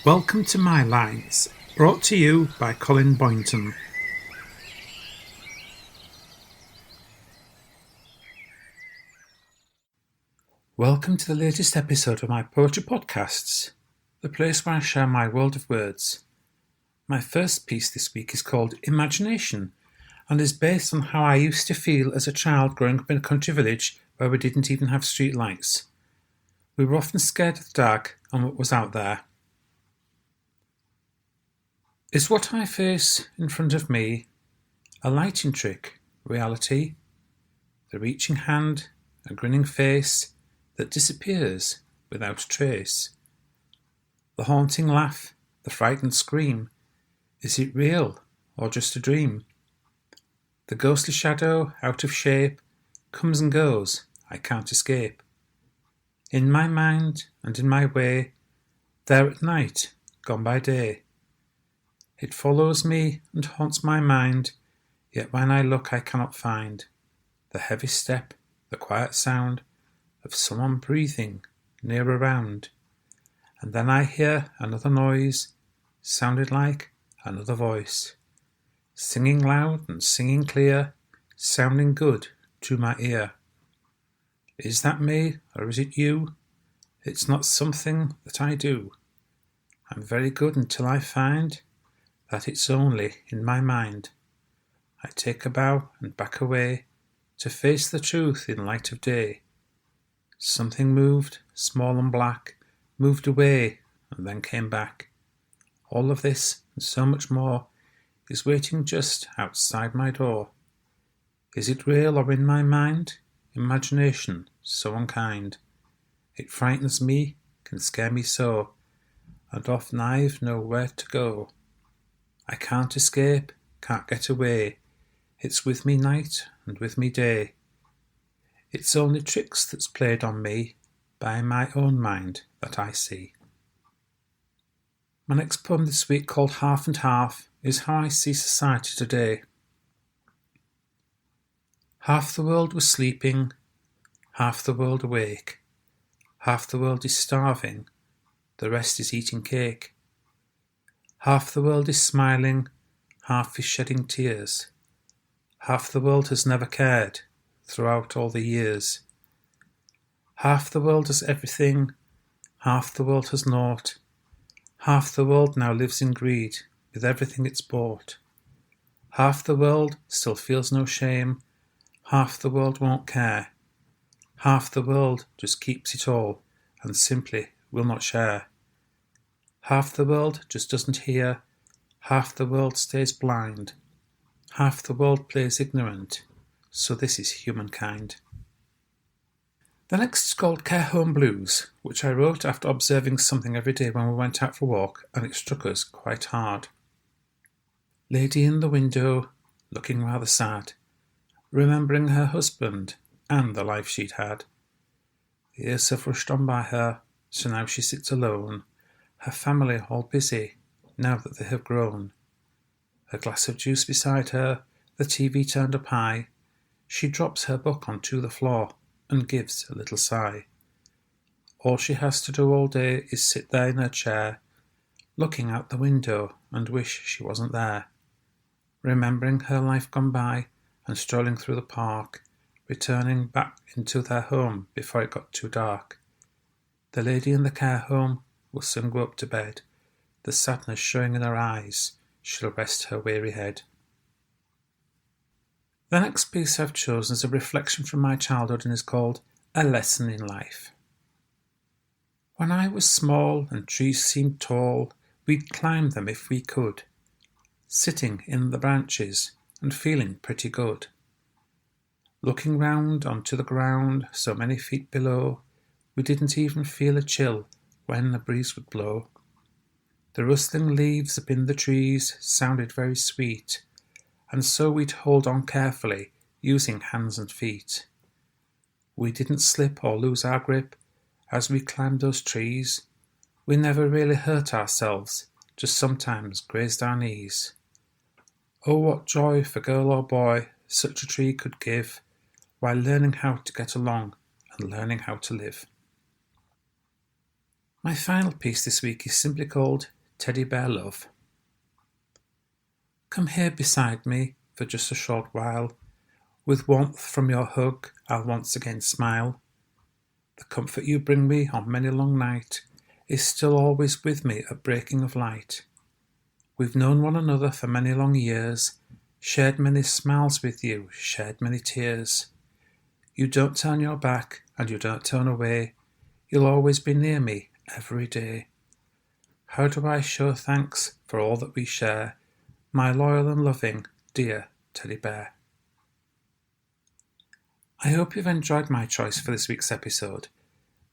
Welcome to My Lines, brought to you by Colin Boynton. Welcome to the latest episode of my poetry podcasts, the place where I share my world of words. My first piece this week is called Imagination and is based on how I used to feel as a child growing up in a country village where we didn't even have street lights. We were often scared of the dark and what was out there. Is what I face in front of me a lighting trick, reality? The reaching hand, a grinning face that disappears without a trace. The haunting laugh, the frightened scream, is it real or just a dream? The ghostly shadow, out of shape, comes and goes, I can't escape. In my mind and in my way, there at night, gone by day. It follows me and haunts my mind, yet when I look I cannot find the heavy step, the quiet sound of someone breathing near around. And then I hear another noise, sounded like another voice, singing loud and singing clear, sounding good to my ear. Is that me or is it you? It's not something that I do. I'm very good until I find that it's only in my mind. I take a bow and back away to face the truth in light of day. Something moved, small and black, moved away and then came back. All of this and so much more is waiting just outside my door. Is it real or in my mind? Imagination so unkind. It frightens me, can scare me so, and often I've nowhere to go. I can't escape, can't get away. It's with me night and with me day. It's only tricks that's played on me by my own mind that I see. My next poem this week, called Half and Half, is how I see society today. Half the world was sleeping, half the world awake. Half the world is starving, the rest is eating cake. Half the world is smiling, half is shedding tears. Half the world has never cared throughout all the years. Half the world has everything, half the world has naught. Half the world now lives in greed with everything it's bought. Half the world still feels no shame, half the world won't care. Half the world just keeps it all and simply will not share. Half the world just doesn't hear, half the world stays blind. Half the world plays ignorant, so this is humankind. The next is called Care Home Blues, which I wrote after observing something every day when we went out for a walk, and it struck us quite hard. Lady in the window, looking rather sad, remembering her husband and the life she'd had. The years have rushed on by her, so now she sits alone, her family all busy, now that they have grown. A glass of juice beside her, the TV turned up high. She drops her book onto the floor and gives a little sigh. All she has to do all day is sit there in her chair, looking out the window and wish she wasn't there. Remembering her life gone by and strolling through the park, returning back into their home before it got too dark. The lady in the care home will soon go up to bed, the sadness showing in her eyes. She'll rest her weary head. The next piece I've chosen is a reflection from my childhood and is called A Lesson in Life. When I was small and trees seemed tall, we'd climb them if we could, sitting in the branches and feeling pretty good. Looking round onto the ground so many feet below, we didn't even feel a chill when a breeze would blow. The rustling leaves up in the trees sounded very sweet, and so we'd hold on carefully, using hands and feet. We didn't slip or lose our grip as we climbed those trees. We never really hurt ourselves, just sometimes grazed our knees. Oh, what joy for girl or boy such a tree could give, while learning how to get along and learning how to live. My final piece this week is simply called Teddy Bear Love. Come here beside me for just a short while. With warmth from your hug, I'll once again smile. The comfort you bring me on many a long night is still always with me at breaking of light. We've known one another for many long years, shared many smiles with you, shared many tears. You don't turn your back and you don't turn away. You'll always be near me every day. How do I show thanks for all that we share, my loyal and loving, dear Teddy Bear? I hope you've enjoyed my choice for this week's episode.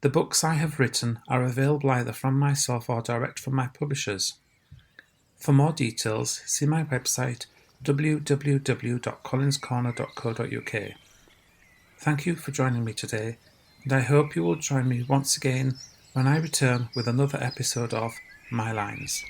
The books I have written are available either from myself or direct from my publishers. For more details, see my website www.collinscorner.co.uk. Thank you for joining me today, and I hope you will join me once again when I return with another episode of My Lines.